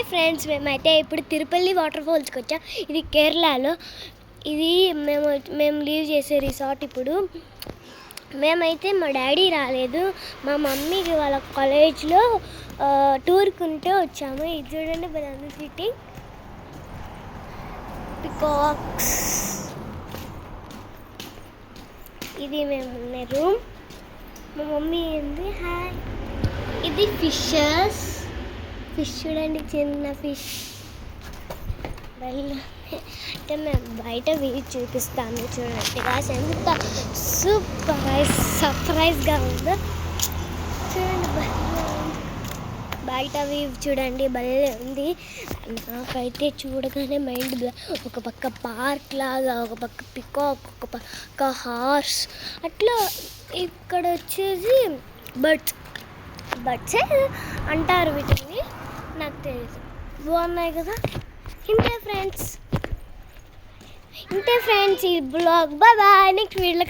Hi friends, మేమైతే ఇప్పుడు Tirupalli water ఫాల్స్కి వచ్చాం. ఇది కేరళలో. ఇది మేము లీవ్ చేసే రిసార్ట్. ఇప్పుడు మేమైతే మా డాడీ రాలేదు, మా మమ్మీకి వాళ్ళ కాలేజ్లో టూర్కి ఉంటే వచ్చాము. ఇది చూడండి, బనానా సిటీ, పికాక్స్. ఇది మేము ఉన్న రూమ్. మా మమ్మీ ఏంది హాయ్. ఇది ఫిష్ చూడండి, చిన్న ఫిష్. అంటే మేము బయట వ్యూ చూపిస్తాను చూడండి గాయ్స్, ఎంత సర్ప్రైజ్గా ఉందో చూడండి. బయట వ్యూ చూడండి, భలే ఉంది. నాకైతే చూడగానే మైండ్ ఒక పక్క పార్క్ లాగా, ఒక పక్క పికాక్, ఒక పక్క హార్స్, అట్లా. ఇక్కడ వచ్చేసి బర్డ్సే అంటారు వీటిని, నాకు తెలియదు. బాగున్నాయి కదా. ఇంతే ఫ్రెండ్స్ ఈ బ్లాగ్. బాయ్. నెక్స్ట్ వీడియోలో